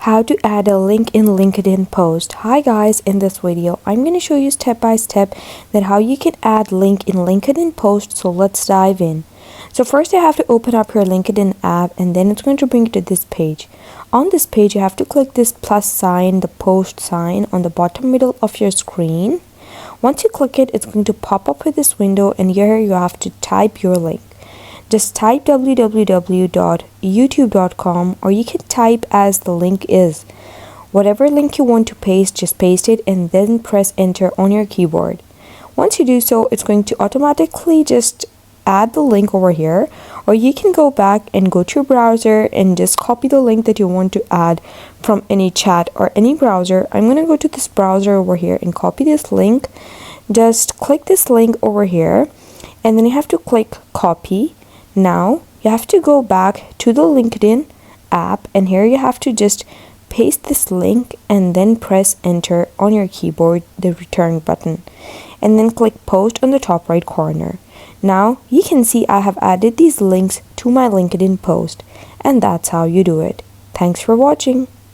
How to add a link in LinkedIn post. Hi guys, in this video I'm going to show you step by step that how you can add link in LinkedIn post. So let's dive in. So first you have to open up your LinkedIn app, and then it's going to bring you to this page. On this page you have to click this plus sign, the post sign on the bottom middle of your screen. Once you click it, it's going to pop up with this window, and here you have to type your link. Just type www.youtube.com, or you can type as the link is. Whatever link you want to paste, just paste it and then press enter on your keyboard. Once you do so, it's going to automatically just add the link over here, or you can go back and go to your browser and just copy the link that you want to add from any chat or any browser. I'm going to go to this browser over here and copy this link. Just click this link over here, and then you have to click copy. Now you have to go back to the LinkedIn app, and here you have to just paste this link and then press enter on your keyboard, the return button, and then click post on the top right corner. Now you can see I have added these links to my LinkedIn post, and that's how you do it. Thanks for watching.